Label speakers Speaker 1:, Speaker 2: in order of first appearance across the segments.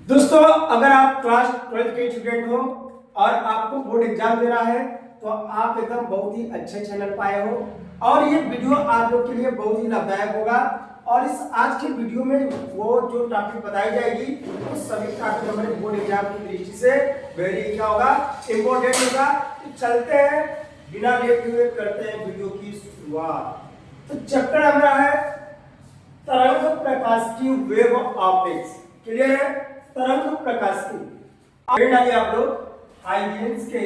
Speaker 1: दोस्तों, अगर आप क्लास 12th के स्टूडेंट हो और आपको बोर्ड एग्जाम देना है तो आप एकदम बहुत ही अच्छे चैनल पाए हो और ये वीडियो आप लोग के लिए बहुत ही लाभदायक होगा। और इस आज के वीडियो में वो जो टॉपिक बताई जाएगी वो सभी टॉपिक हमारे बोर्ड एग्जाम की दृष्टि से वेरी क्या होगा, इम्पोर्टेंट होगा। तो चलते हैं, बिना लेट हुए करते हैं वीडियो की शुरुआत। तो चैप्टर हमारा है तरंग प्रकाश की वेव ऑप्टिक्स। क्लियर है? तरंग प्रकाश की डालिए आप लोग हाइगेंस के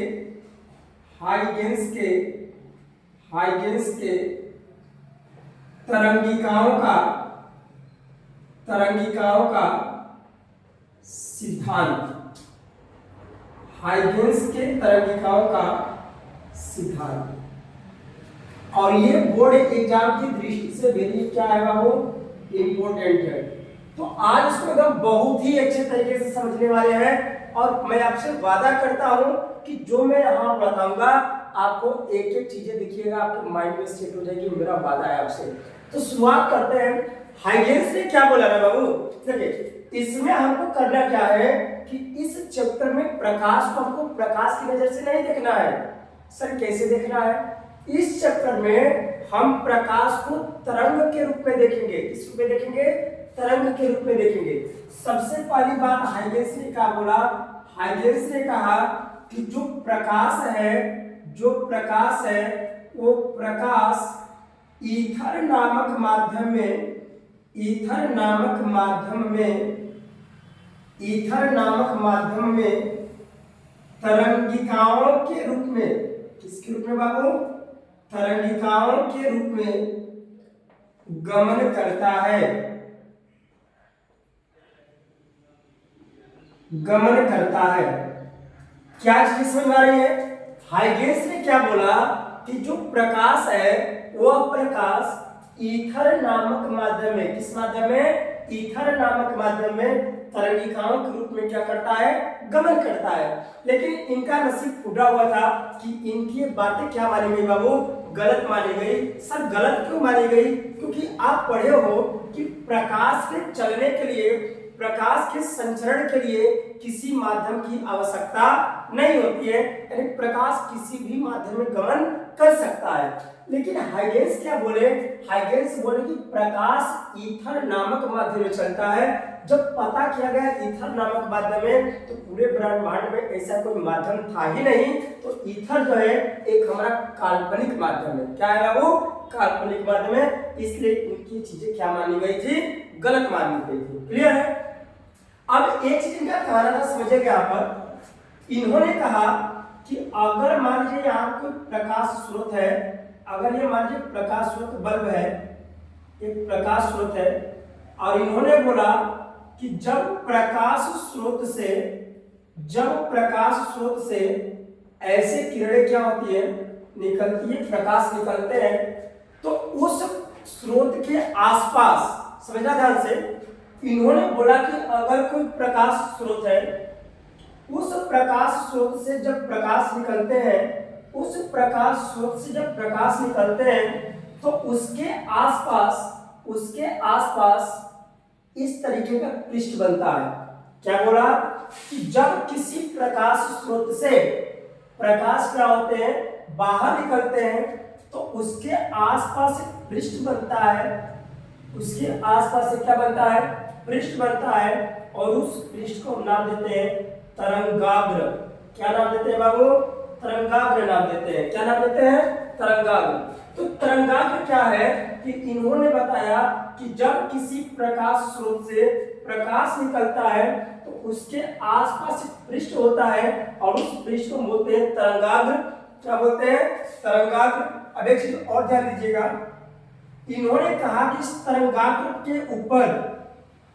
Speaker 1: तरंगिकाओं का सिद्धांत। हाइगेंस के तरंगिकाओं का सिद्धांत। और ये बोर्ड एग्जाम की दृष्टि से वेरी क्या है बाबू, इंपॉर्टेंट है। तो आज इसको एकदम बहुत ही अच्छे तरीके से समझने वाले हैं और मैं आपसे वादा करता हूं कि जो मैं यहाँ बताऊंगा आपको एक एक चीजें दिखिएगा, आपके माइंड में सेट हो जाएगी, मेरा वादा है आपसे। तो शुरुआत करते हैं। हाइगेंस ने क्या बोला ना बाबू, देखिए इसमें हमको करना क्या है कि इस चैप्टर में प्रकाश को हमको प्रकाश की नजर से नहीं देखना है। सर कैसे देखना है? इस चैप्टर में हम प्रकाश को तरंग के रूप में देखेंगे। किस रूप में देखेंगे? तरंग के रूप में देखेंगे। सबसे पहली बात हाइगेंस ने क्या बोला? हाइगेंस ने कहा कि जो प्रकाश है वो प्रकाश ईथर नामक माध्यम में तरंगिकाओं के रूप में, किसके रूप में बाबू? तरंगिकाओं के रूप में गमन करता है। क्या चीज समझ आ रही है? हाइगेंस ने क्या बोला कि जो प्रकाश है वह प्रकाश ईथर नामक माध्यम में, किस माध्यम में? ईथर नामक माध्यम में तरंगिकाओं के रूप में क्या करता है? गमन करता है। लेकिन इनका नसीब फूटा हुआ था कि इनकी बातें क्या मानी गई बाबू? गलत मानी गई। सर गलत क्यों मानी गई? क्योंकि आप पढ़े हो कि प्रकाश के चलने के लिए, प्रकाश के संचरण के लिए किसी माध्यम की आवश्यकता नहीं होती है, यानी प्रकाश किसी भी माध्यम में गमन कर सकता है। लेकिन हाइगेंस क्या बोले? हाइगेंस बोले कि प्रकाश ईथर नामक माध्यम में चलता है। जब पता किया गया ईथर नामक माध्यम में तो पूरे ब्रह्मांड में ऐसा कोई माध्यम था ही नहीं। तो ईथर जो है एक हमारा काल्पनिक माध्यम है। क्या है बाबू? काल्पनिक माध्यम है। इसलिए इनकी चीजें क्या मानी गई थी? गलत मानी गई थी। क्लियर है? अब एक चीज इनका कहना था, समझिएगा यहाँ पर। इन्होंने कहा कि अगर मान लीजिए यहाँ कोई प्रकाश स्रोत है, अगर ये मान लीजिए प्रकाश स्रोत बल्ब है, एक प्रकाश स्रोत है, और इन्होंने बोला कि जब प्रकाश स्रोत से ऐसे किरणें क्या होती है? निकलती है, प्रकाश निकलते हैं, तो उस स्रोत के आसपास, समझना ध्यान से, इन्होंने बोला कि अगर कोई प्रकाश स्रोत है, उस प्रकाश स्रोत से जब प्रकाश निकलते हैं, तो उसके आसपास इस तरीके का पृष्ठ बनता है। क्या बोला? कि जब किसी प्रकाश स्रोत से प्रकाश क्या होते हैं? बाहर निकलते हैं, तो उसके आसपास एक पृष्ठ बनता है। उसके आसपास से क्या बनता है? पृष्ठ बनता है। और उस पृष्ठ को नाम देते हैं तरंगाग्र। क्या नाम देते हैं बाबू? तरंगाग्र नाम देते हैं। क्या नाम देते हैं? तरंगाग्र। तो तरंगाग्र क्या है कि इन्होंने बताया कि जब किसी प्रकाश स्रोत से प्रकाश निकलता है तो उसके आसपास एक पृष्ठ होता है और उस पृष्ठ को बोलते हैं तरंगाग्र। क्या बोलते हैं? तरंगाग्र। अब एक चीज और ध्यान दीजिएगा, इन्होंने कहा कि इस तरंगाग्र के ऊपर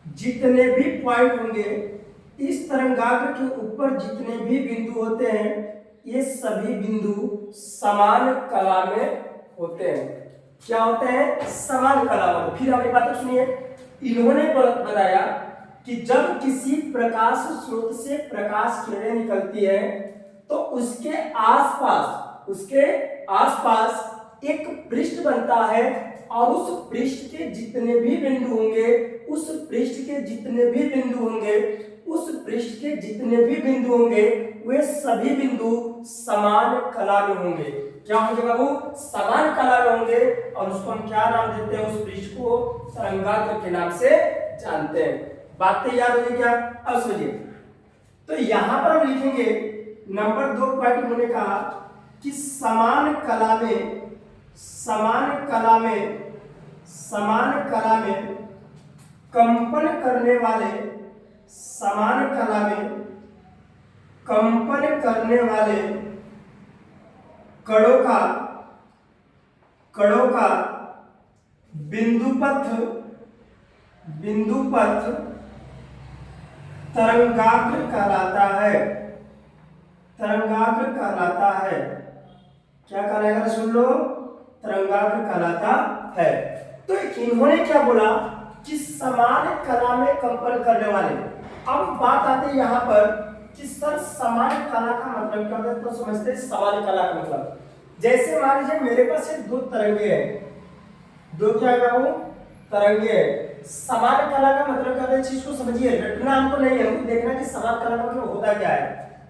Speaker 1: जितने भी पॉइंट होंगे, इस तरंगाग्र के ऊपर जितने भी बिंदु होते हैं, ये सभी बिंदु समान कला में होते हैं। क्या होते हैं? समान कला में। फिर हमारी बात सुनिए, इन्होंने बताया कि जब किसी प्रकाश स्रोत से प्रकाश किरणें निकलती है तो उसके आसपास एक पृष्ठ बनता है और उस पृष्ठ के जितने भी बिंदु होंगे, उस पृष्ठ के जितने भी बिंदु होंगे वे सभी बिंदु समान कला में होंगे। क्या होंगे बाबू? समान कला में होंगे। और उसको हम क्या नाम देते हैं? उस पृष्ठ को तरंगाग्र के नाम से जानते हैं। बातें याद होगी क्या? अब समझिए, तो यहां पर हम लिखेंगे नंबर 2 पॉइंट उन्होंने कहा कि समान कला में कंपन करने वाले कणों का बिंदुपथ तरंगाग्र कहलाता है। क्या कहलाएगा? सुन लो, तरंगाग्र कहलाता है। तो इन्होंने क्या बोला कि समान कला में कंपन करने वाले। अब बात आती है यहाँ पर कि सर समान कला का मतलब क्या होता है? तो समझते हैं समान कला का मतलब, जैसे मान लीजिए मेरे पास ये दो तरंगे हैं, दो क्या है बाबू? तरंगे हैं। समान कला का मतलब क्या है? चीज को समझिए, रटना हमको नहीं है, हमको देखना कि समान कला का मतलब होता क्या है।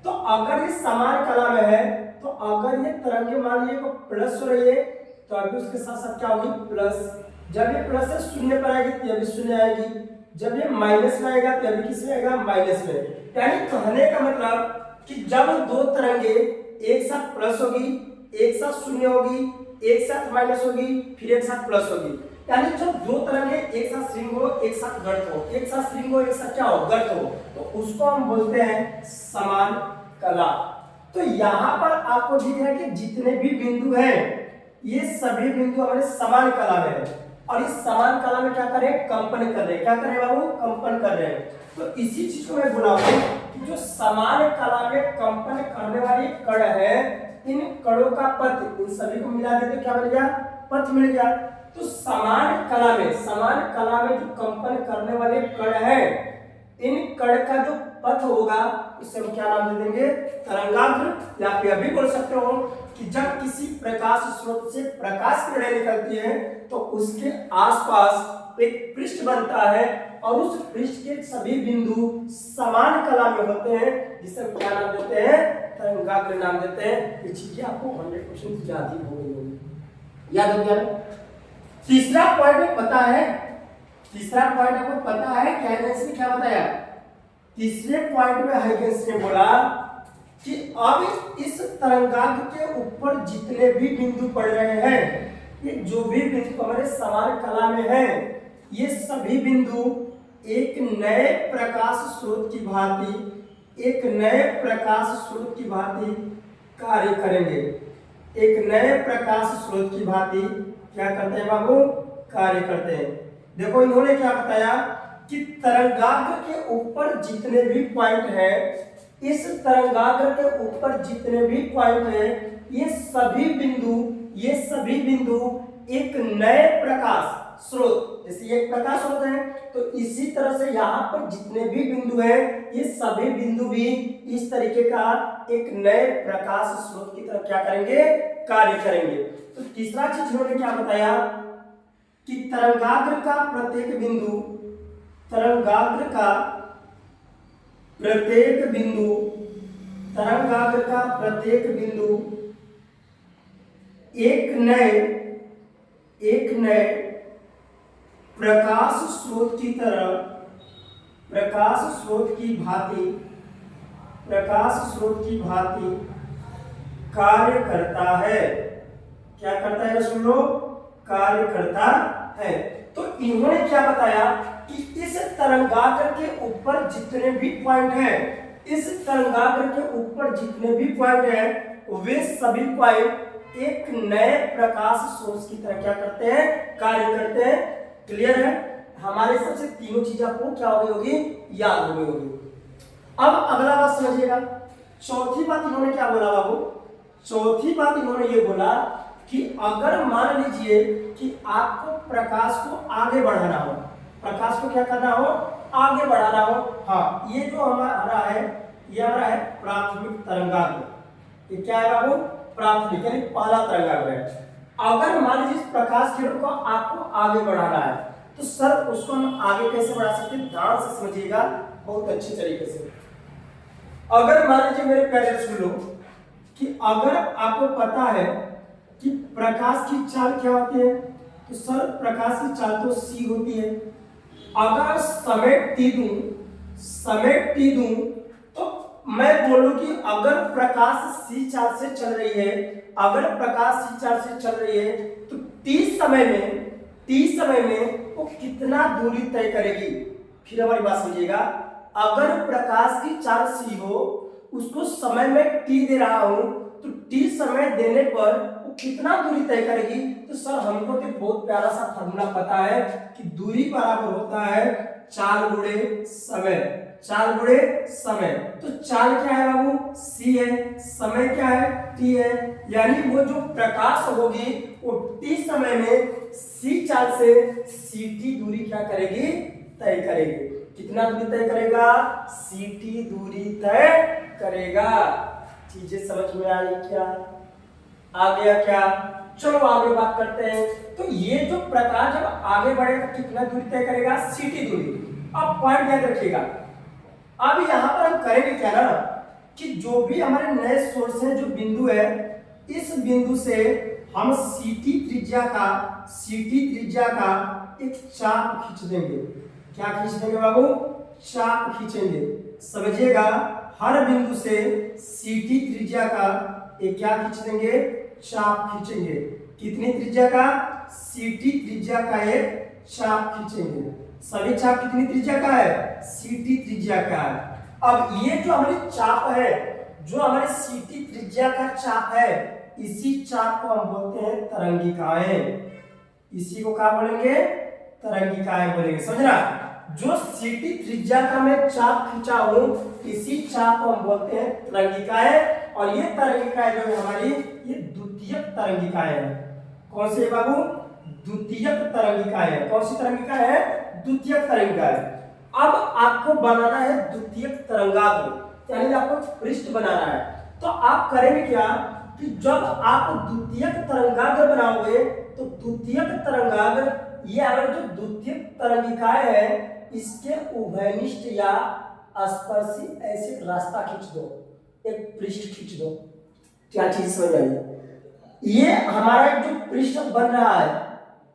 Speaker 1: तो अगर ये समान कला में है तो अगर ये तरंगे मान लीजिए को प्लस हो रही है तो अभी उसके साथ साथ क्या होगी? प्लस। जब ये प्लस से शून्य पर आएगी तो अभी शून्य आएगी, जब ये माइनस में आएगा तो अभी किस में आएगा? माइनस में। यानी कहने का मतलब कि जब दो तरंगे एक साथ प्लस होगी, एक साथ शून्य होगी, एक साथ माइनस होगी, फिर एक साथ प्लस होगी, यानी जब दो तरंगे एक साथ श्रृंग हो, एक साथ गर्त हो, एक साथ श्रृंग हो, एक साथ क्या हो? गर्त हो, तो उसको हम बोलते हैं समान कला। तो यहाँ पर आपको दिख रहा है कि जितने भी बिंदु हैं ये सभी बिंदु हमारे समान कला में है। और इस समान कला में क्या कर रहे हैं? कंपन कर रहे हैं। क्या कर रहे हैं बाबू? कंपन कर रहे हैं। तो इसी चीज को मैं बोला हूं कि जो समान कला में कंपन करने वाली कण है, इन कणों का पथ, इन सभी को मिला देते क्या मिल गया? पथ मिल गया। तो समान कला में जो कंपन करने वाले कण है, इन कण का जो पथ होगा उसे हम क्या नाम दे देंगे? तरंगाग्र। या फिर अभी बोल सकते हो कि जब किसी प्रकाश स्रोत से प्रकाश किरणें निकलती है तो उसके आसपास एक पृष्ठ बनता है और उस पृष्ठ के सभी बिंदु समान कला में होते हैं, जिसे हम क्या नाम देते हैं? तरंगाग्र नाम देते हैं। ये चीजें आपको 100% याद ही हो गई होगी। याद हो गया? तीसरा पॉइंट पता है? तीसरा पॉइंट आपको पता है क्या हाइगेंस ने क्या बताया? तीसरे पॉइंट में हाइगेंस ने बोला कि अब इस तरंगाग्र के ऊपर जितने भी बिंदु पड़ रहे हैं, ये जो भी बिंदु हमारे समान कला में है, ये सभी बिंदु एक नए प्रकाश स्रोत की भांति कार्य करेंगे। एक नए प्रकाश स्रोत की भांति क्या करते हैं बाबू? कार्य करते हैं। देखो इन्होंने क्या बताया कि तरंगाग्र के ऊपर जितने भी पॉइंट है, इस तरंगाग्र के ऊपर जितने भी पॉइंट है, ये सभी बिंदु एक नए प्रकाश स्रोत, जैसे ये प्रकाश स्रोत है तो इसी तरह से यहाँ पर जितने भी बिंदु हैं, ये सभी बिंदु भी इस तरीके का एक नए प्रकाश स्रोत की तरह क्या करेंगे? कार्य करेंगे। तो तीसरा चीज उन्होंने क्या बताया कि तरंगाग्र का प्रत्येक बिंदु एक नए प्रकाश स्रोत की भांति कार्य करता है। क्या करता है? सुन लो, कार्य करता है। तो इन्होंने क्या बताया कि इस तरंगाग्र के ऊपर जितने भी पॉइंट हैं, वे सभी पॉइंट एक नए प्रकाश सोर्स की तरह क्या करते हैं? कार्य करते हैं। क्लियर है? हमारे सबसे तीनों चीज आपको क्या हो गई होगी? याद हो गई होगी। अब अगला बात समझिएगा। चौथी बात इन्होंने क्या बोला बाबू? चौथी बात इन्होंने ये बोला कि अगर मान लीजिए कि आपको प्रकाश को आगे बढ़ाना हो, प्रकाश को क्या करना हो? आगे बढ़ाना हो। हाँ, ये जो हमारा है, ये हमारा है प्राथमिक तरंगाग्र। ये क्या है बाबू? प्राथमिक यानी पहला तरंगाग्र है। अगर मान लीजिए प्रकाश किरण को आपको आगे बढ़ाना है तो सर उसको हम आगे कैसे बढ़ा सकते हैं? ध्यान से समझिएगा। बहुत अच्छी तरीके से। अगर मान लीजिए मेरे प्यारे सुनो कि अगर आपको पता है कि प्रकाश की चाल क्या होती है, तो सर प्रकाश की चाल तो c होती है। अगर समेट टी दूं तो मैं बोलूं कि अगर प्रकाश c चाल से चल रही है, अगर प्रकाश c चाल से चल रही है तो टी समय में वो कितना दूरी तय करेगी। फिर हमारी बात समझिएगा, अगर प्रकाश की चाल c हो, उसको समय में t दे रहा हूं, तो t समय देने पर वो कितना दूरी तय करेगी। तो सर हमको तो बहुत प्यारा सा फॉर्मूला पता है कि दूरी बराबर होता है चाल गुणे समय। चाल गुणे समय, तो चाल क्या है बाबू, c है, समय क्या है, t है। यानी वो जो प्रकाश होगी वो t समय में c चाल से ct दूरी क्या करेगी, तय करेगी। कितना दूरी तय करेगा, ct दूरी तय करेगा। चीजें समझ में आई क्या, आ गया क्या? चलो आगे बात करते हैं। तो ये जो प्रकाश जब आगे बढ़ेगा कितना दूरी तय करेगा, ct दूरी। अब पॉइंट याद रखिएगा, अब यहाँ पर हम करेंगे क्या ना कि जो भी हमारे नए सोर्स है, जो बिंदु है, इस बिंदु से हम ct त्रिज्या का एक चाप खींच देंगे। क्या खींच देंगे बाबू, चाप खींचेंगे। समझिएगा, हर बिंदु से ct त्रिज्या का एक क्या खींच देंगे, चाप खींचेंगे। कितनी त्रिज्या का, ct त्रिज्या का एक चाप खींचेंगे। सभी चाप कितनी त्रिज्या का है, ct त्रिज्या का है। अब ये जो हमारी चाप है, जो हमारे ct त्रिज्या का चाप है, इसी चाप को हम बोलते हैं तरंगिकाएं। इसी को क्या बोलेंगे, तरंगिकाएं बोलेंगे। समझना, जो ct त्रिज्या का मैं चाप खींचा हूं, इसी चाप को हम बोलते हैं तरंगिकाएं। और ये तरंगिकाएं जो है हमारी, ये द्वितीयक तरंगिकाएं हैं। कौन सी बाबू, द्वितीयक तरंगिकाएं है। कौन सी तरंगिकाएं है, द्वितीयक तरंगिकाएं। अब आपको बनाना है द्वितीयक तरंगाग्र, यानी आपको पृष्ठ बनाना है। तो आप करेंगे क्या कि जब आप द्वितीयक तरंगाग्र बनाओगे, तो द्वितीयक तरंगाग्र, ये हमारे जो द्वितीयक तरंगिकाएं है, इसके उभयनिष्ठ या स्पर्शी ऐसे रास्ता खींच दो, एक पृष्ठ खींच दो। क्या चीज समझ आई? ये हमारा जो पृष्ठ बन रहा है,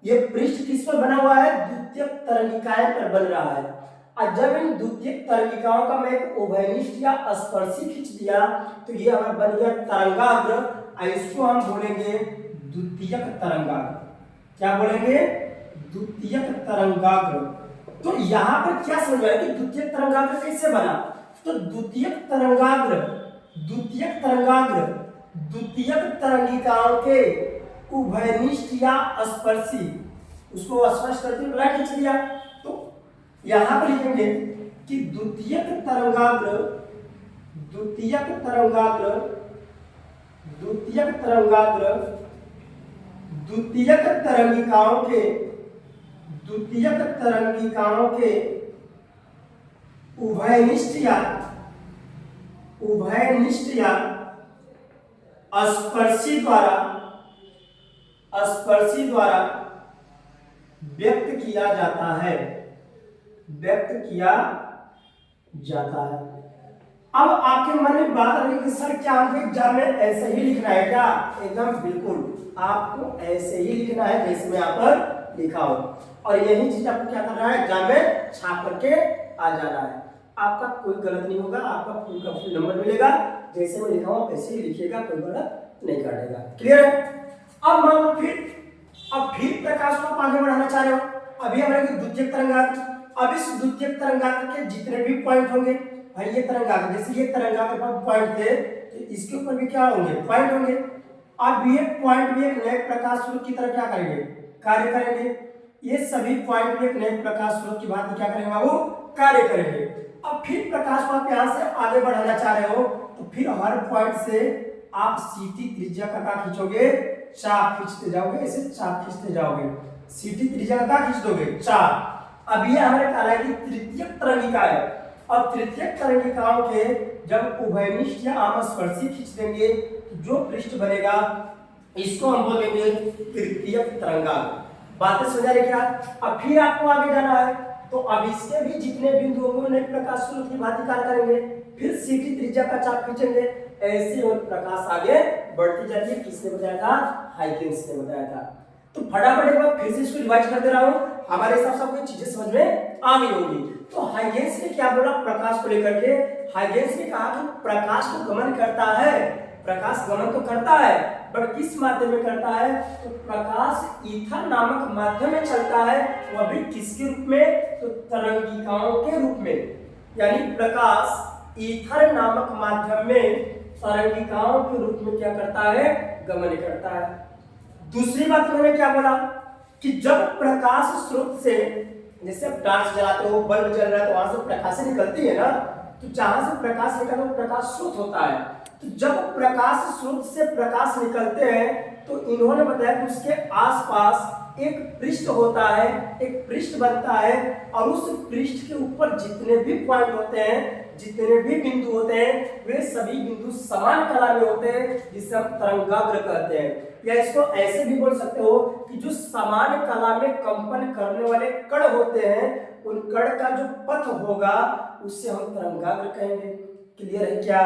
Speaker 1: ये पृष्ठ किस पर बना हुआ है, द्वितीयक तरंगिकाएं पर बन रहा है। और जब इन द्वितीयक तरंगिकाओं का मैं एक उभयनिष्ठ या स्पर्शी खींच दिया, तो ये हमारा बन गया तरंगाग्र। और इसको हम बोलेंगे द्वितीयक तरंगाग्र। क्या बोलेंगे, द्वितीयक तरंगाग्र। तो यहाँ पर क्या समझ आया कि द्वितीयक तरंगाग्र कैसे बना। तो द्वितीयक तरंगिकाओं के उभयनिष्ठ या स्पर्शी, उसको स्पर्श करते हुए खींच दिया। तो यहां पर लिखेंगे कि द्वितीयक तरंगिकाओं के उभयनिष्ठ या स्पर्शी द्वारा व्यक्त किया जाता है। अब आपके मन में बात आ रही कि सर क्या हमको एग्जाम में ऐसे ही लिखना है क्या? एकदम बिल्कुल, आपको ऐसे ही लिखना है जैसे मैं यहाँ पर लिखा हूं, और यही चीज आपको क्या करना है, एग्जाम में छाप करके आ जाना है। आपका कोई गलत नहीं होगा, आपका फुल का फुल नंबर मिलेगा। जैसे मैं लिखा हूं ऐसे ही लिखिएगा, कोई गलत नहीं काटेगा। क्लियर है? अब मान लो फिर प्रकाश को आप आगे बढ़ाना चाह रहे हो। अभी हमारे द्वितीयक तरंगाग्र, अब इस द्वितीयक तरंगाग्र के जितने भी पॉइंट होंगे, भाई ये तरंगाग्र, जैसे ये तरंगाग्र पर पॉइंट थे, तो इसके ऊपर भी क्या होंगे, पॉइंट होंगे। अब ये पॉइंट भी एक नए प्रकाश स्रोत की तरह क्या करेंगे, कार्य करेंगे। ये सभी पॉइंट भी एक नए प्रकाश स्रोत की भांति क्या करेंगे बाबू, कार्य करेंगे। अब फिर प्रकाश को आप यहाँ से आगे बढ़ाना चाह रहे हो, तो फिर हर पॉइंट से आप ct त्रिज्या का क्या खींचोगे, चाप खींचते जाओगे, ऐसे चाप खींचते जाओगे। ct त्रिज्या का खींच दोगे, चाप। अब ये हमारे कह रहा है कि तृतीयक तरंगिका है, और तृतीयक तरंगिकाओं के जब उभयनिष्ठ या आमस्पर्शी खींच देंगे, जो पृष्ठ बनेगा इसको हम बोलेंगे तृतीयक तरंगाग्र। बातें समझा रहे क्या? अब फिर आपको आगे जाना है, तो अब इसके भी जितने बिंदु होंगे उन्हें प्रकाश स्रोत की भांति कार्य करेंगे। फिर सीटी त्रिज्या का चाप खींचेंगे, ऐसे और प्रकाश आगे बढ़ती जाती है। किसने बताया था? हाइगेंस ने बताया था। तो फटाफट एक बार फिर से इसको रिवाइज कर दे रहा हूं, हमारे हिसाब से आपको चीजें समझ में आ गई होंगी। तो हाइगेंस ने क्या बोला प्रकाश को लेकर के? हाइगेंस ने कहा कि प्रकाश तो गमन करता है, प्रकाश गमन तो करता है, बट किस माध्यम में करता है? तो प्रकाश ईथर नामक माध्यम में चलता है, वह भी किसके रूप में? तो तरंगिकाओं के रूप में। यानी प्रकाश ईथर नामक माध्यम में तरंगिकाओं के रूप में क्या करता है? गमन करता है। दूसरी बात मैंने क्या बोला कि जब प्रकाश स्रोत से, जैसे आप टॉर्च जलाते हो, बल्ब जल रहा है, तो वहां से प्रकाश निकलती है ना, तो जहां से प्रकाश निकलता है वो प्रकाश स्रोत होता है। तो जब प्रकाश स्रोत से प्रकाश निकलते हैं तो इन्होंने बताया कि उसके आसपास एक पृष्ठ होता है, एक पृष्ठ बनता है, और उस पृष्ठ के ऊपर जितने भी पॉइंट होते हैं, जितने भी बिंदु होते हैं, वे सभी बिंदु समान कला में होते हैं, जिसे हम तरंगाग्र कहते हैं। या इसको ऐसे भी बोल सकते हो कि जो समान कला में कंपन करने वाले कण होते हैं, उन कण का जो पथ होगा उससे हम तरंगाग्र कहेंगे। क्लियर है क्या?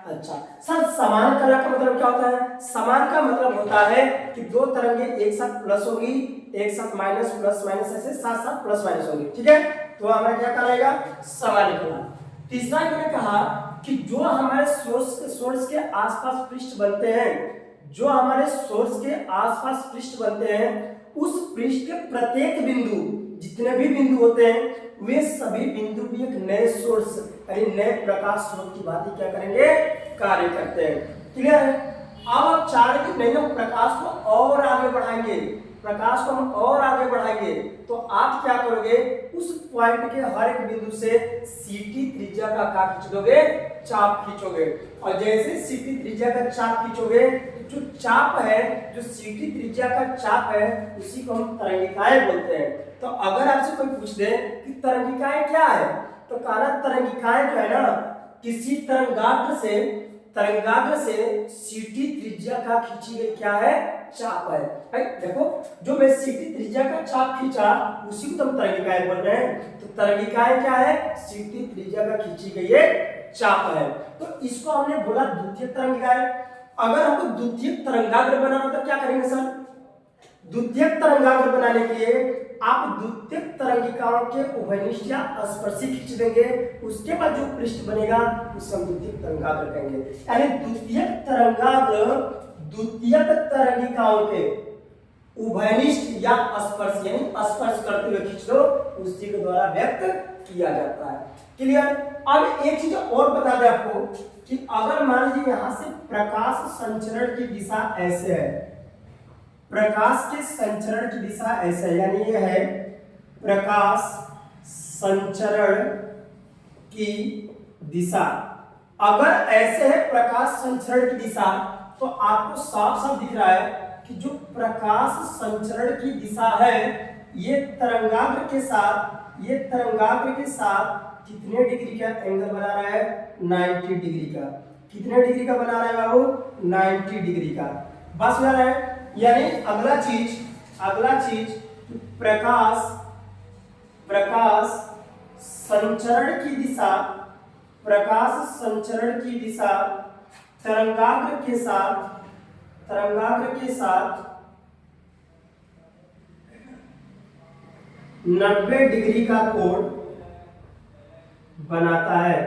Speaker 1: अच्छा सर, समान कला का मतलब क्या होता है? समान का मतलब होता है कि दो तरंगे एक साथ प्लस होगी, एक साथ माइनस, प्लस माइनस, ऐसे साथ साथ प्लस माइनस होगी। ठीक है, तो हमारा क्या कहलाएगा? समान कला। तीसरा मैंने कहा कि जो हमारे सोर्स के आसपास पृष्ठ बनते हैं, जो हमारे सोर्स के आसपास पृष्ठ बनते हैं, उस पृष्ठ के प्रत्येक बिंदु, जितने भी बिंदु होते हैं, वे सभी बिंदु भी एक नए सोर्स यानी नए प्रकाश स्रोत की भांति क्या करेंगे? कार्य करते हैं। क्लियर है? अब आप चाह रहे नहीं, हम प्रकाश को और आगे बढ़ाएंगे, प्रकाश को हम और आगे बढ़ाएंगे, तो आप क्या करोगे? उस पॉइंट के हर एक बिंदु से सीटी त्रिज्या का क्या खींच दोगे? चाप खींचोगे। और जैसे सीटी त्रिज्या का चाप खींचोगे, जो चाप है, जो सीटी त्रिज्या का चाप है, उसी को हम तरंगिकाएं बोलते हैं। तो अगर आपसे कोई पूछ दे कि तरंगिकाएं क्या है, तो कहना तरंगिकाएं जो है ना, किसी तरंगाग्र से सीटी त्रिज्या का खींची गई क्या है? चाप है। देखो, जो मैं सीटी त्रिज्या का चाप खींचा उसी को हम तरंगिकाएं बोल रहे हैं। तो तरंगिकाएं क्या है? सीटी त्रिज्या का खींची गई एक चाप है। तो इसको हमने बोला द्वितीयक तरंगिकाएं। अगर हमको द्वितीयक तरंगाग्र बनाना तो क्या करेंगे सर? द्वितीयक तरंगाग्र बनाने के लिए आप द्वितीयक तरंगिकाओं के उभयनिष्ठ या स्पर्शी खींच देंगे, उसके बाद जो पृष्ठ बनेगा उसे हम द्वितीयक तरंगाग्र कहेंगे। यानी द्वितीयक तरंगाग्र द्वितीयक तरंगिकाओं के उभयनिष्ठ या स्पर्श यानी स्पर्श करते हुए खींच लो, उसी के द्वारा व्यक्त किया जाता है। क्लियर? अब एक चीज और बता दें आपको कि अगर मान लीजिए यहां से प्रकाश संचरण की दिशा ऐसे है, प्रकाश के संचरण की दिशा ऐसे है, यानी ये है प्रकाश संचरण की दिशा। अगर ऐसे है प्रकाश संचरण की दिशा, तो आपको साफ साफ दिख रहा है कि जो प्रकाश संचरण की दिशा है, ये तरंगाग्र के साथ कितने डिग्री का एंगल बना रहा है? 90 डिग्री का। कितने डिग्री का बना रहा है बाबू? 90 डिग्री का। बस बना रहा है। यानी अगला चीज प्रकाश संचरण की दिशा तरंगाग्र के साथ 90 डिग्री का कोण बनाता है।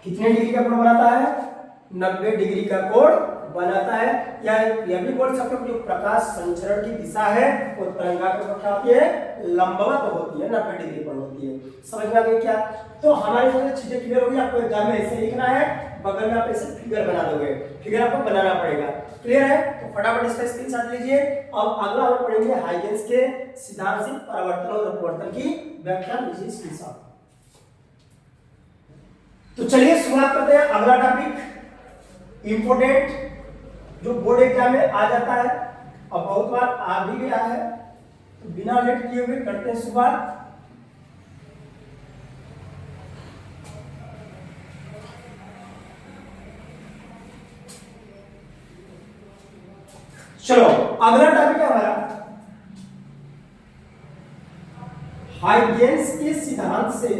Speaker 1: कितने डिग्री का कोण बनाता है? 90 डिग्री का कोण बनाता है। या यह भी बोल सकते हो जो प्रकाश संचरण की दिशा है वो तरंगाग्र पर क्या होती है? लंबवत होती है, 90 डिग्री पर होती है। समझ में आ गई क्या? तो हमारी जो चीजें क्लियर होगी। आपको एग्जाम में ऐसे लिखना है, बगल में आप ऐसे फिगर बना दोगे, फिगर आपको बनाना पड़ेगा। क्लियर है? तो फटाफट इसका स्क्रीनशॉट लीजिए। अब अगला हम पढ़ेंगे हाइगेंस के सिद्धांत से परावर्तन और अपवर्तन की व्याख्या। लीजिए स्क्रीनशॉट। तो चलिए शुरुआत करते हैं। अगला टॉपिक इंपोर्टेंट, जो बोर्ड एग्जाम में आ जाता है और बहुत बार आ भी गया है, तो बिना लेट किए हुए करते हैं शुरुआत। चलो, अगला टॉपिक है हमारा हाइगेंस के सिद्धांत से,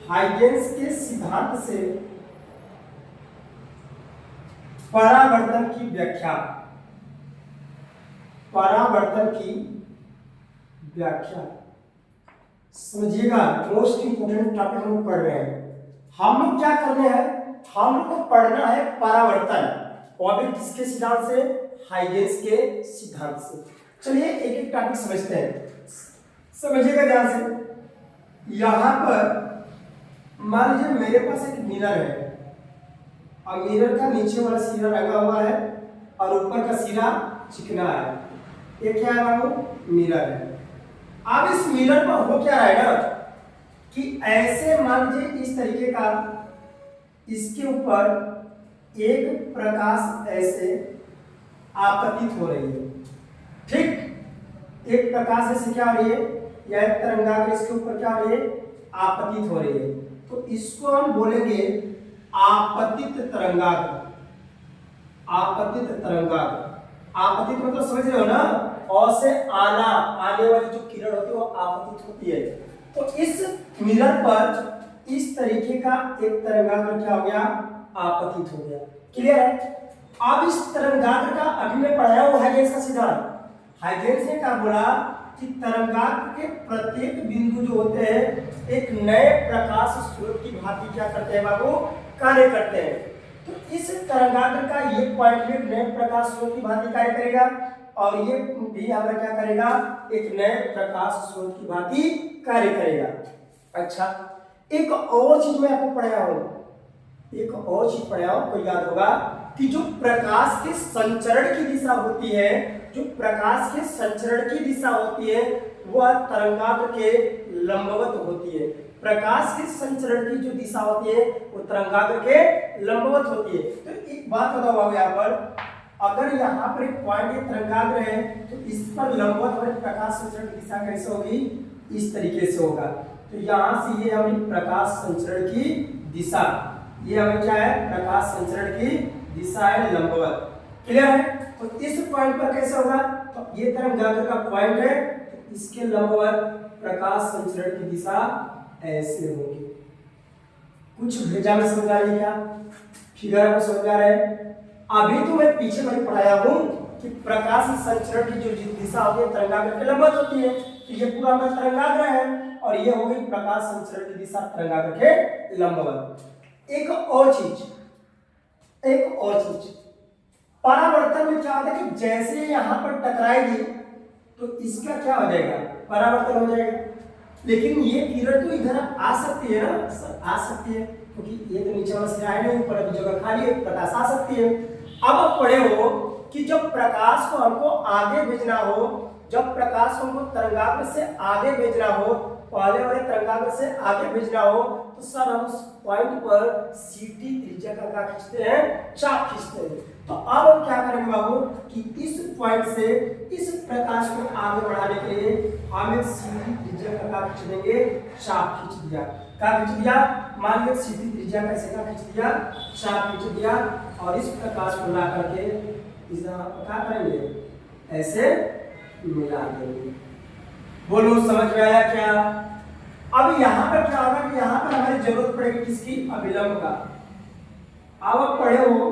Speaker 1: हाइगेंस के सिद्धांत से परावर्तन की व्याख्या, परावर्तन की व्याख्या समझिएगा। मोस्ट इंपोर्टेंट टॉपिक हम पढ़ रहे हैं। हम लोग क्या करने हैं, हम लोग को पढ़ना है परावर्तन, और भी किसके सिद्धांत से, हाइगेंस के सिद्धांत से। चलिए एक एक टॉपिक समझते हैं, समझिएगा ध्यान से। यहां पर मान लीजिए मेरे पास एक मिरर है, और मिरर का नीचे वाला सिरा रंगा हुआ है और ऊपर का सिरा चिकना है। ये क्या है बाबू, मिरर है। अब इस मिरर पर हो क्या रहा है ना कि ऐसे मान लीजिए इस तरीके का, इसके ऊपर एक प्रकाश ऐसे आपतित हो रही है, ठीक। एक प्रकाश ऐसे क्या हो रही है, या एक तरंगाग्र इसके ऊपर क्या हो रही है, आपतित हो रही है। तो इसको हम बोलेंगे आपतित तरंगाग्र, आपतित तरंगाग्र। आपतित मतलब समझ रहे हो ना, और से आना, आने वाली जो किरण होती है वो आपतित होती है। तो इस मिरर पर इस तरीके का एक तरंगाग्र क्या हो गया, आपतित हो गया। क्लियर है। अब इस तरंगाग्र का अभी मैं पढ़ाया हुआ हाइगेंस का सिद्धांत। हाइगेंस ने क्या बोला कि तरंगाग्र के प्रत्येक बिंदु जो होते हैं एक नए प्रकाश स्रोत की भांति क्या करते हैं बाबू, कार्य करते हैं। तो इस तरंगाग्र का ये पॉइंट भी नए प्रकाश स्रोत की भांति कार्य करेगा, और ये भी हमारा क्या करेगा, एक नए प्रकाश स्रोत की भांति कार्य करेगा। अच्छा, एक और चीज मैं आपको पढ़ाया हूं, एक और चीज पढ़ाया हूं, आपको याद होगा कि जो प्रकाश के संचरण की दिशा होती है, जो प्रकाश के संचरण की दिशा होती है वह तरंगाग्र के लंबवत होती है। प्रकाश के संचरण की जो दिशा होती है वो तरंगाग्र के लंबवत होती है। तो एक बात बताओ बाबू, यहाँ पर अगर यहाँ पर एक पॉइंट ये तरंगाग्र है तो इस पर लंबवत वाले प्रकाश संचरण की दिशा कैसे होगी, इस तरीके से होगा। तो यहाँ से ये हमारी प्रकाश संचरण की दिशा, ये हमें क्या है, प्रकाश संचरण की दिशा है लंबवत। क्लियर है। तो इस पॉइंट पर कैसे होगा, तो ये तरंगाग्र का पॉइंट है, तो इसके लंबवत प्रकाश संचरण की दिशा ऐसे होगी। कुछ भेजा में समझ आ रही है क्या, फिगर आपको समझ आ रहा है। अभी तो मैं पीछे मैंने पढ़ाया हूं कि प्रकाश संचरण की जो दिशा होती है तरंगाग्र के लंबवत होती है। तो ये पूरा हमारा तरंगाग्र है, और ये हो गई प्रकाश संचरण की दिशा तरंगाग्र के लंबवत। एक और चीज, एक और चीज, परावर्तन में क्या होता है कि जैसे यहाँ पर टकराएगी तो इसका क्या हो जाएगा, परावर्तन हो जाएगा। लेकिन ये किरण तो इधर आ सकती है ना, आ सकती है, क्योंकि ये तो नीचे वाला सिरा है नहीं, ऊपर अभी जगह खाली है, प्रकाश आ सकती है। अब आप पढ़े हो कि जब प्रकाश को हमको आगे भेजना हो, जब प्रकाश को हमको तरंगाग्र से आगे भेजना हो, पहले वाले तरंगाग्र से आगे भेजना हो, तो सर हम उस पॉइंट पर सीटी त्रिज्या का क्या खींचते हैं, चाप खींचते हैं। तो अब हम क्या करेंगे बाबू कि इस पॉइंट से इस प्रकाश को आगे बढ़ाने के लिए हम एक सीटी त्रिज्या का क्या खींच देंगे, चाप खींच दिया। क्या खींच दिया, मान लो सीटी त्रिज्या का ऐसे क्या खींच दिया, चाप खींच दिया, और इस प्रकाश को ला करके इस क्या करेंगे, ऐसे मिला देंगे। बोलो समझ में आया क्या। अब यहाँ पर क्या होगा कि यहाँ पर हमारी जरूरत पड़ेगी किसकी, अभिलंब का। अब आप पढ़े हो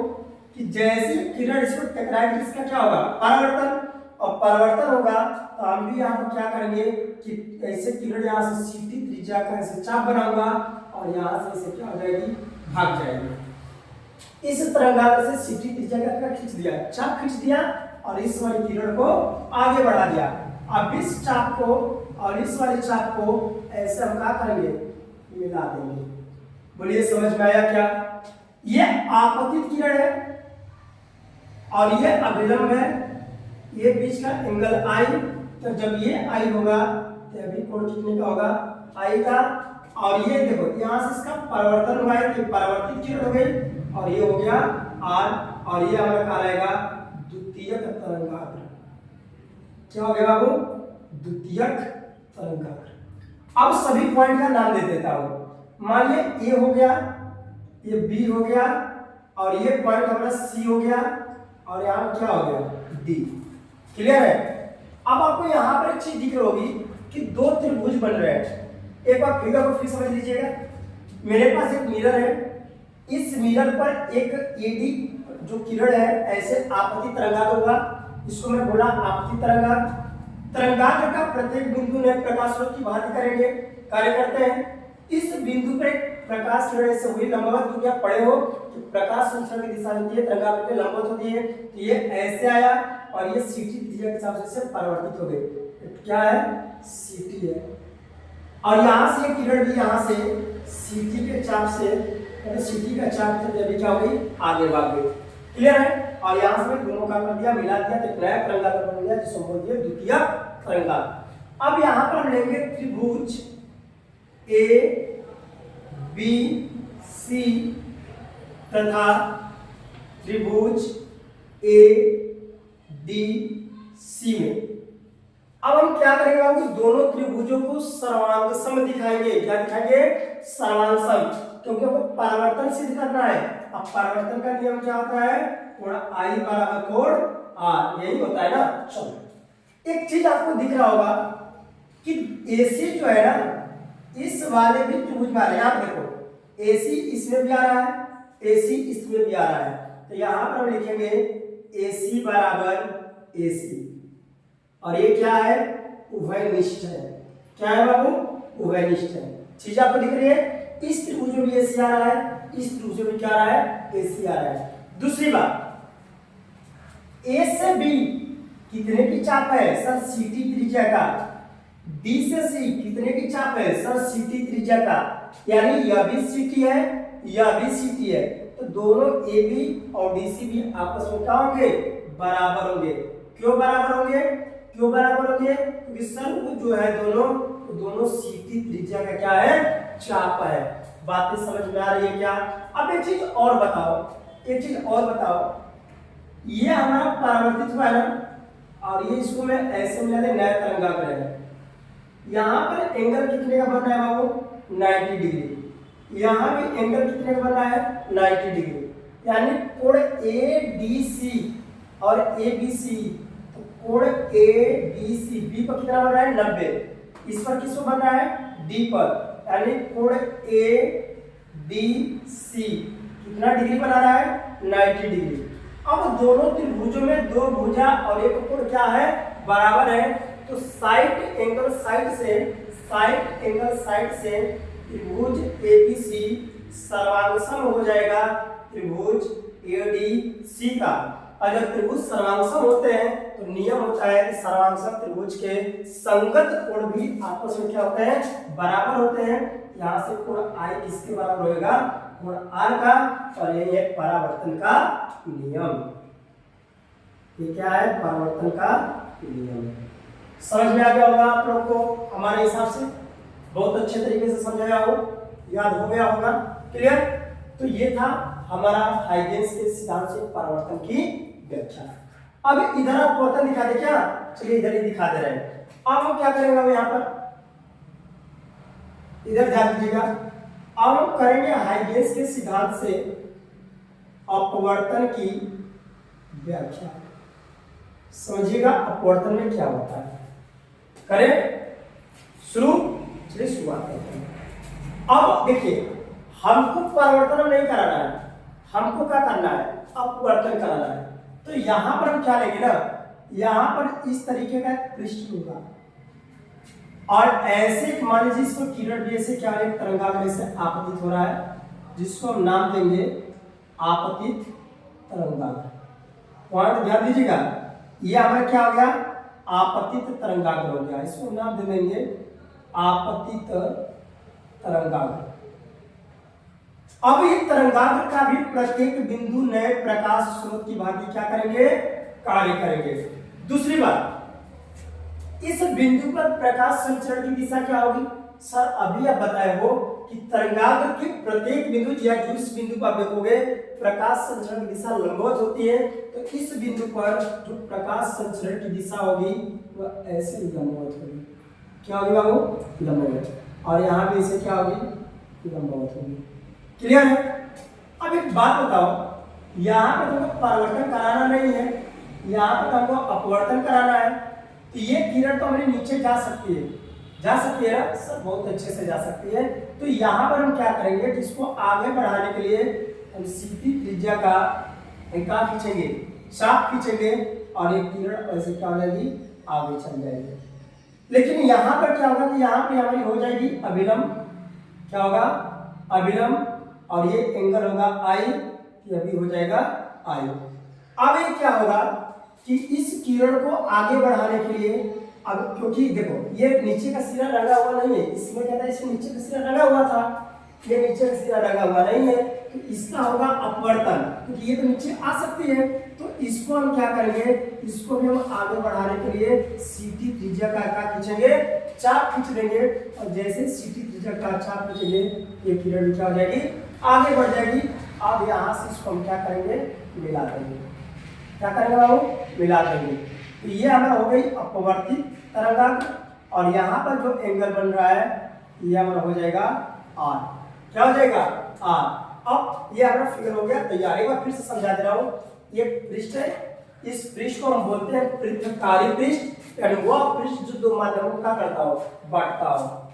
Speaker 1: कि जैसे किरण इस पर टकराएगी इसका क्या होगा, परावर्तन, और परावर्तन होगा तो हम भी यहाँ पर क्या करेंगे कि ऐसे किरण यहाँ से सीटी त्रिज्या का ऐसे चाप बनाऊंगा, और यहाँ से ऐसे क्या हो जाएगी, भाग जाएगी। इस तरंगाग्र से सीटी त्रिज्या का क्या खींच दिया, चाप खींच दिया, और इस वाली किरण को आगे बढ़ा दिया। अब इस चाप को और इस वाले चाप को ऐसे हम क्या करेंगे, मिला देंगे। बोलिए समझ में आया क्या। ये आपतित किरण है और ये अभिलंब है, ये बीच का एंगल आई, तो जब ये आई होगा तो अभी कोण कितने का होगा, आई का, और ये देखो यहाँ से इसका परिवर्तन हुआ है, तो परावर्तित किरण हो गई, और ये हो गया आर, और ये हमारा कहा रहेगा द्वितीयक तरंगाग्र। क्या हो गया बाबू, द्वितीयक तरंगाग्र। अब सभी पॉइंट का नाम दे देता हूं। मान लिया ए हो गया, ये बी हो गया, और ये पॉइंट हमारा सी हो गया, और यहाँ क्या हो गया, डी। क्लियर है। अब आपको यहाँ पर एक चीज दिख रही होगी कि दो त्रिभुज बन रहे हैं। एक बार फिगर को फिर समझ लीजिएगा। मेरे पास एक मिरर है, इस मिरर पर एक एडी जो किरण है ऐसे आपतित तरंगाग्र होगा, इसको मैं बोला आपतित तरंगाग्र। तरंगाग्र का प्रत्येक बिंदु ने प्रकाश स्रोत की भांति करेंगे, कार्य करते हैं। इस बिंदु पर प्रकाश किरण से हुई लंबवत, जो क्या पढ़े हो कि प्रकाश संचरण की दिशा होती है तरंगाग्र पे लंबवत होती है, तो ये ऐसे आया और ये सीटी त्रिज्या के हिसाब से परिवर्तित हो गए, तो क्या है सीटी है। और यहाँ से किरण भी यहाँ से सीटी के चाप से, मतलब सीटी का चाप से जब क्या हो गई आगे भाग गई। क्लियर है। और यहाँ से दोनों का कर दिया, मिला दिया, तो नया तरंगाग्र बन गया जिसको बोलते हैं द्वितीय तरंगाग्र। अब यहाँ पर हम लेंगे त्रिभुज ए बी सी तथा त्रिभुज ए डी सी में। अब हम क्या करेंगे बाबू, दोनों त्रिभुजों को सर्वांग सम दिखाएंगे। क्या दिखाएंगे? सर्वांग सम, क्योंकि हमको परावर्तन सिद्ध करना है। अब परावर्तन का नियम क्या होता है? कोण आई बराबर कोण आर, यही होता है ना। चलो एक चीज आपको दिख रहा होगा कि एसी जो है ना, इस वाले भी त्रिभुज में आ रहा है। यहाँ देखो AC इसमें भी आ रहा है, AC इसमें भी आ रहा है, तो यहाँ पर हम लिखेंगे AC बराबर AC। और ये क्या है? उभयनिष्ठ है। क्या है बाबू? उभयनिष्ठ है। चीज आपको दिख रही है? इस त्रिभुज में भी AC आ रहा है, इस त्रिभुज में भी क्या आ रहा है? AC आ रहा है। दूसरी बात, A से B कितने की चाप है? सर CT त्रिज्या का। D से C कितने की चाप है? सर CT त्रिज्या का। यानी यह भी CT है, यह भी CT है, तो दोनों AB और DC भी आपस में क्या होंगे? बराबर होंगे। क्यों बराबर होंगे? क्यों बराबर होंगे? क्योंकि सर वो जो है दोनों CT त्रिज्या का क्या है? चाप है। बातें समझ में आ रही है क्या? अब एक चीज और बताओ, ये हमारा परावर्तित हुआ है ना, और ये इसको मैं ऐसे मिला दे, नया तरंगाग्र है। यहाँ पर एंगल कितने का बन रहा है बाबू? 90 डिग्री। यहाँ भी एंगल कितने का बन रहा है? 90 डिग्री। यानी कोण ADC और ABC, तो कोण ADC B पर कितना बन रहा है? 90। इस पर किसको बन रहा है? D पर, यानी कोण ADC कितना डिग्री बना रहा है? 90 डिग्री। अब दोनों त्रिभुजों में दो भुजा और एक कोण क्या है? बराबर है, तो साइड एंगल साइड से त्रिभुज ABC सर्वांगसम हो जाएगा त्रिभुज ADC का। अगर त्रिभुज सर्वांगसम होते हैं तो नियम होता है कि सर्वांगसम त्रिभुज के संगत कोण भी आपस में क्या होते हैं? बराबर होते हैं। यहाँ से कोण I किसके बराबर होगा? कोण R का। और ये है परावर्तन का नियम। ये क्या है? परावर्तन का नियम। समझ में आ गया होगा आप लोग को? हमारे हिसाब से बहुत अच्छे तरीके से समझाया हो, याद हो गया होगा। क्लियर? तो ये था हमारा हाइगेंस के सिद्धांत से परावर्तन की व्याख्या। अब इधर अपवर्तन दिखा दे क्या? चलिए इधर ही दिखा दे रहे हैं। अब हम क्या करेंगे? यहाँ पर इधर ध्यान दीजिएगा। अब हम करेंगे हाइगेंस के सिद्धांत से अपवर्तन की व्याख्या। समझिएगा अपवर्तन में क्या होता है। करें शुरू? चलिए शुरुआत करते हैं। अब देखिए, हमको परिवर्तन नहीं कराना है, हमको क्या करना है? अपवर्तन कराना है। तो यहाँ पर हम क्या लेंगे ना, यहाँ पर इस तरीके का पृष्ठ होगा और ऐसे मान लीजिए इसको किरण भी ऐसे क्या है? तरंगाग्र से आपतित हो रहा है, जिसको हम नाम देंगे आपतित तरंगाग्र। पॉइंट ध्यान दीजिएगा, ये हमारा क्या हो गया? आपतित तरंगाग्र हो गया। इसको नाम दे देंगे आपतित तरंगाग्र। अब ये तरंगाग्र का भी प्रत्येक बिंदु नए प्रकाश स्रोत की भांति क्या करेंगे? कार्य करेंगे। दूसरी बात, इस बिंदु पर प्रकाश संचरण की दिशा क्या होगी? सर अभी आप बताए हो कि तरंगाग्र के प्रत्येक बिंदु या जिस बिंदु पर आप देखोगे प्रकाश संचरण की दिशा लंबवत होती है, तो इस बिंदु पर जो प्रकाश संचरण की दिशा होगी वह ऐसे लंबवत होगी। क्या होगी बाबू? लंबवत। और यहाँ भी इसे क्या होगी? लंबवत होगी। क्लियर है? अब एक बात बताओ, यहाँ पर तुमको परिवर्तन कराना नहीं है, यहाँ पर तुमको अपवर्तन कराना है, तो ये किरण तो हमारी नीचे जा सकती है, जा सकती है ना सर, बहुत अच्छे से जा सकती है। तो यहाँ पर हम क्या करेंगे कि इसको आगे बढ़ाने के लिए हम सीधी त्रिज्या का क्या खींचेंगे, चाप खींचेंगे और एक किरण ऐसे क्या हो जाएगी, आगे चल जाएगी। लेकिन यहाँ पर क्या होगा कि यहाँ पे हमारी हो जाएगी अभिलंब, क्या होगा अभिलंब, और ये एंगल होगा आई, ये अभी हो जाएगा आई। अब ये क्या होगा कि इस किरण को आगे बढ़ाने के लिए, अब क्योंकि देखो ये नीचे का सिरा लगा हुआ नहीं है, इसमें क्या था, इसमें नीचे का सिरा लगा हुआ था, ये नीचे का सिरा लगा हुआ नहीं है, तो इसका होगा अपवर्तन, क्योंकि ये तो नीचे आ सकती है। तो इसको हम क्या करेंगे, इसको भी हम आगे बढ़ाने के लिए सीधी त्रिज्या का क्या खींचेंगे, चाप खींच देंगे, और जैसे सीधी त्रिज्या का चाप खींचेंगे ये किरण क्या हो जाएगी, आगे बढ़ जाएगी। अब यहाँ से इसको हम क्या करेंगे, मिला देंगे, क्या करेंगे बाबू, मिला देंगे। तो ये हमारा हो गई अपवर्तित तरंगाग्र, और यहाँ पर जो एंगल बन रहा है ये हमारा हो जाएगा आर, क्या हो जाएगा आर। अब ये हमारा फिगर हो गया तैयार। एक बार फिर से समझा दे रहा हूँ, ये पृष्ठ है, इस पृष्ठ को हम बोलते हैं पृथ्वीकारी पृष्ठ, यानी वह पृष्ठ जो दो माध्यमों का करता हो, बांटता हो।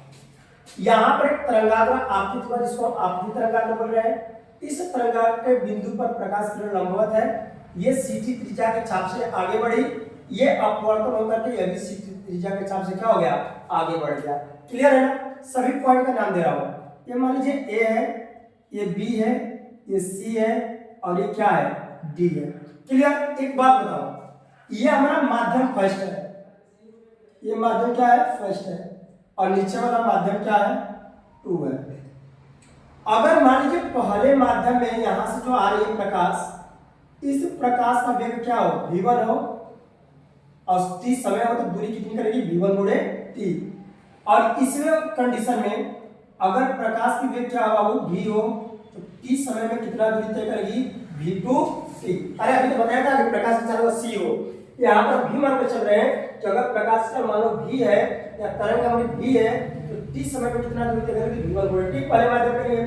Speaker 1: यहाँ पर एक तरंगाग्र आपतित हुआ जिसको आपतित तरंगाग्र बोल रहे हैं। इस तरंगाग्र के बिंदु पर प्रकाश किरण लंबवत है, ये सीधी त्रिज्या के चाप से आगे बढ़ी, ये अपवर्तन होकर के ये भी सीधी त्रिज्या के चाप से क्या हो गया, आगे बढ़ गया। क्लियर है ना, सभी पॉइंट का नाम दे रहा हूँ। ये मान लीजिए ए है, ये बी है, ये सी है, और ये क्या है, डी है। क्लियर। एक बात बताओ, ये हमारा माध्यम फर्स्ट है, ये माध्यम क्या है, फर्स्ट है, और नीचे वाला माध्यम क्या है, टू है। अगर मान लीजिए पहले माध्यम में यहां से जो आ रही है प्रकाश, इस प्रकाश का वेग क्या हो, v1 हो, और t समय हो तो दूरी कितनी करेगी, v1 गुणे t। और इस कंडीशन में अगर प्रकाश की वेग क्या होगा, वो v हो, तो t समय में कितना दूरी तय करेगी, v2t। अरे अभी तो बताया था कि प्रकाश की चाल c हो, यहाँ पर v मान कर चल रहे हैं कि अगर प्रकाश का मान लो v है या तरंग हमारी v है, तो t समय में कितना दूरी तय करेगी, v1 गुणे t। पहले माध्यम के लिए,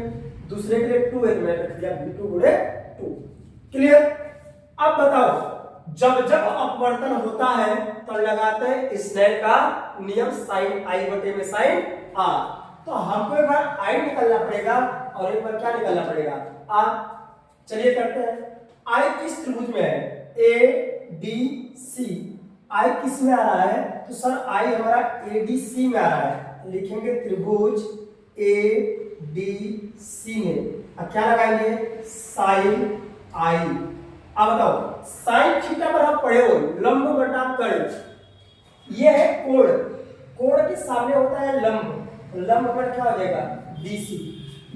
Speaker 1: दूसरे के लिए 2 है, तो मैंने रख दिया v2 गुणे 2। क्लियर। अब बताओ, जब जब अपवर्तन होता है तो लगाते हैं स्नेल का नियम साइन आई बटे में साइन आर। तो हमको एक बार आई निकालना पड़ेगा और एक बार क्या निकालना पड़ेगा, आर। चलिए करते हैं। आई किस त्रिभुज में है, ए डी सी। आई किस में आ रहा है, तो सर आई हमारा ए डी सी में आ रहा है, लिखेंगे त्रिभुज ए डी सी में। अब क्या लगाएंगे, साइन आई। अब बताओ, साइन थीटा पर आप पढ़े हो, लंब बटा कर्ण, ये है कोण, कोण के सामने होता है लंब, लंब पर क्या हो जाएगा, बीसी।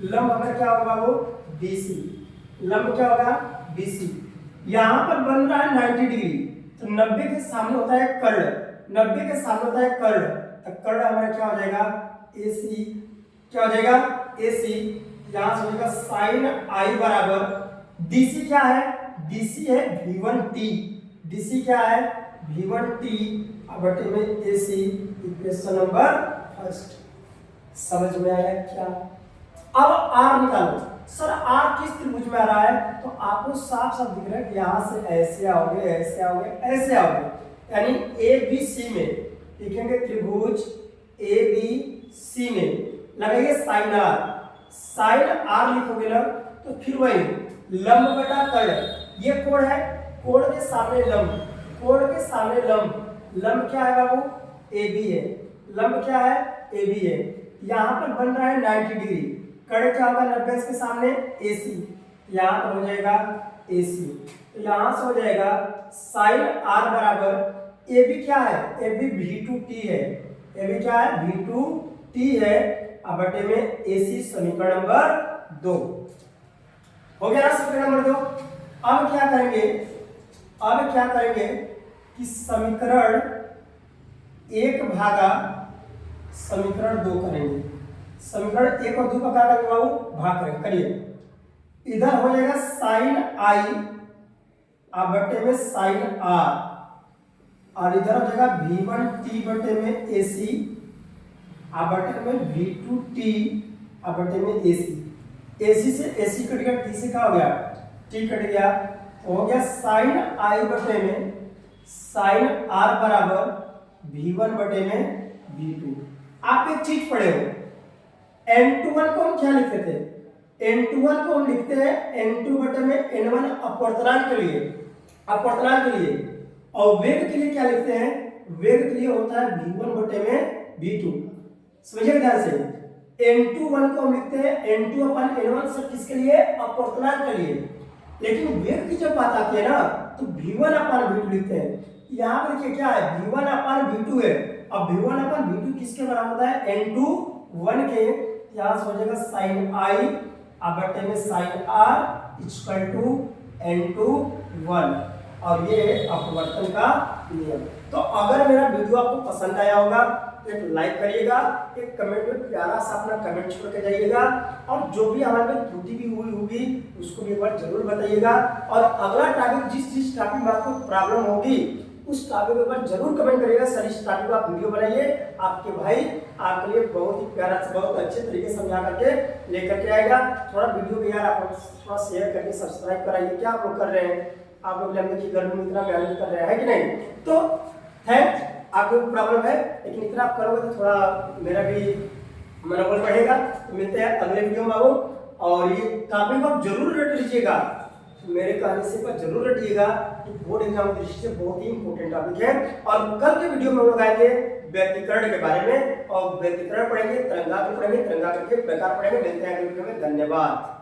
Speaker 1: लंब पर क्या होगा, वो बीसी, लंब क्या होगा, बीसी। यहां पर बन रहा है 90 डिग्री, तो 90 के सामने होता है कर्ण, 90 के सामने होता है कर्ण, तो कर्ण हमारा क्या हो जाएगा, एसी। क्या हो जाएगा, एसी। यहां से हो जाएगा साइन आई बराबर डीसी क्या है, डीसी है v1t, डीसी क्या है, v1t बटे में ac। Equation number first. समझ में आया क्या। अब r निकालो। सर r किस त्रिभुज में आ रहा है, तो आपको साफ साफ दिख रहा है कि यहां से ऐसे आओगे, ऐसे आओगे, ऐसे आओगे, यानी abc में लिखेंगे त्रिभुज abc में लगाइए साइन r। साइन r लिखोगे ना, तो फिर वही लंब बटा कर्ण, ये कोण है, कोण के सामने लंब, कोण के सामने लंब, लंब क्या है बाबू, AB है, लंब क्या है, AB है। यहाँ पर बन रहा है 90 डिग्री, कर्ण क्या होगा, 90 के सामने AC, यहाँ पर हो जाएगा AC। तो यहाँ से हो जाएगा साइन R बराबर AB क्या है, AB V2t है, AB क्या है, V2t है, अब बटे में AC समीकरण नंबर 2 हो गया ना, समीकरण नंबर 2। अब क्या करेंगे, अब क्या करेंगे कि समीकरण 1 भागा समीकरण 2 करेंगे। समीकरण 1 और 2 का क्या करेंगे बाबू, भाग करेंगे। करिए, इधर हो जाएगा साइन आई अब बटे में साइन आर, और इधर हो जाएगा v1t बटे में ac अब बटे में v2t अब बटे में ac। AC से AC कट गया, T से क्या हो गया, T कट गया, हो गया साइन I बटे में साइन R बराबर V1 बटे में V2। आप एक चीज पढ़े हो, N21 को हम क्या लिखते थे? N21 को हम लिखते हैं N2 बटे में N1 अपवर्तनांक के लिए, अपवर्तनांक के लिए। और वेग के लिए क्या लिखते हैं? वेग के लिए होता है V1 बटे में V2। समझिए ध्यान से, N21 को हम लिखते हैं N2 अपन N1 सब किसके लिए? अपवर्तनांक के लिए। लेकिन वेग की जब बात आती है ना तो V1 अपन V2 लिखते हैं। यहाँ पर देखिए क्या है, V1 अपन V2 है। अब V1 अपन V2 किसके बराबर होता है? N21 के। यहाँ से हो जाएगा साइन आई अब बटे में sign are equal to N21, और ये अपवर्तन का नियम। तो अगर मेरा वीडियो आपको पसंद आया होगा तो एक लाइक करिएगा, एक कमेंट में प्यारा सा अपना कमेंट छोड़ के जाइएगा, और जो भी हमारे में त्रुटि भी हुई होगी उसको भी एक बार जरूर बताइएगा। और अगला टॉपिक जिस टॉपिक में आपको प्रॉब्लम होगी उस टॉपिक के ऊपर जरूर कमेंट करिएगा सर, इस टॉपिक पर आप वीडियो बनाइए। आपके भाई आपके लिए बहुत ही प्यारा से बहुत अच्छे तरीके से समझा करके लेकर के आएगा। थोड़ा वीडियो को यार आप थोड़ा शेयर करके सब्सक्राइब कराइए। क्या आप लोग कर रहे हैं? आप लोग लंबे की गर्मी में इतना मेहनत कर रहे हैं कि नहीं? तो थैंक्स, आपको प्रॉब्लम है लेकिन इतना आप करोगे तो थोड़ा मेरा भी मनोबल बढ़ेगा। तो मिलते हैं अगले वीडियो में आओ, और ये टॉपिक आप जरूर रट लीजिएगा, मेरे कहने से पर जरूर रटिएगा कि बोर्ड एग्जाम की दृष्टि से बहुत ही इंपॉर्टेंट टॉपिक है। और कल के वीडियो में हम लोग आएंगे व्यक्तिकरण के बारे में, और व्यक्तिकरण पढ़ेंगे, तरंगाग्र पढ़ेंगे, तरंगाग्र के प्रकार पढ़ेंगे। मिलते हैं अगले वीडियो में, धन्यवाद।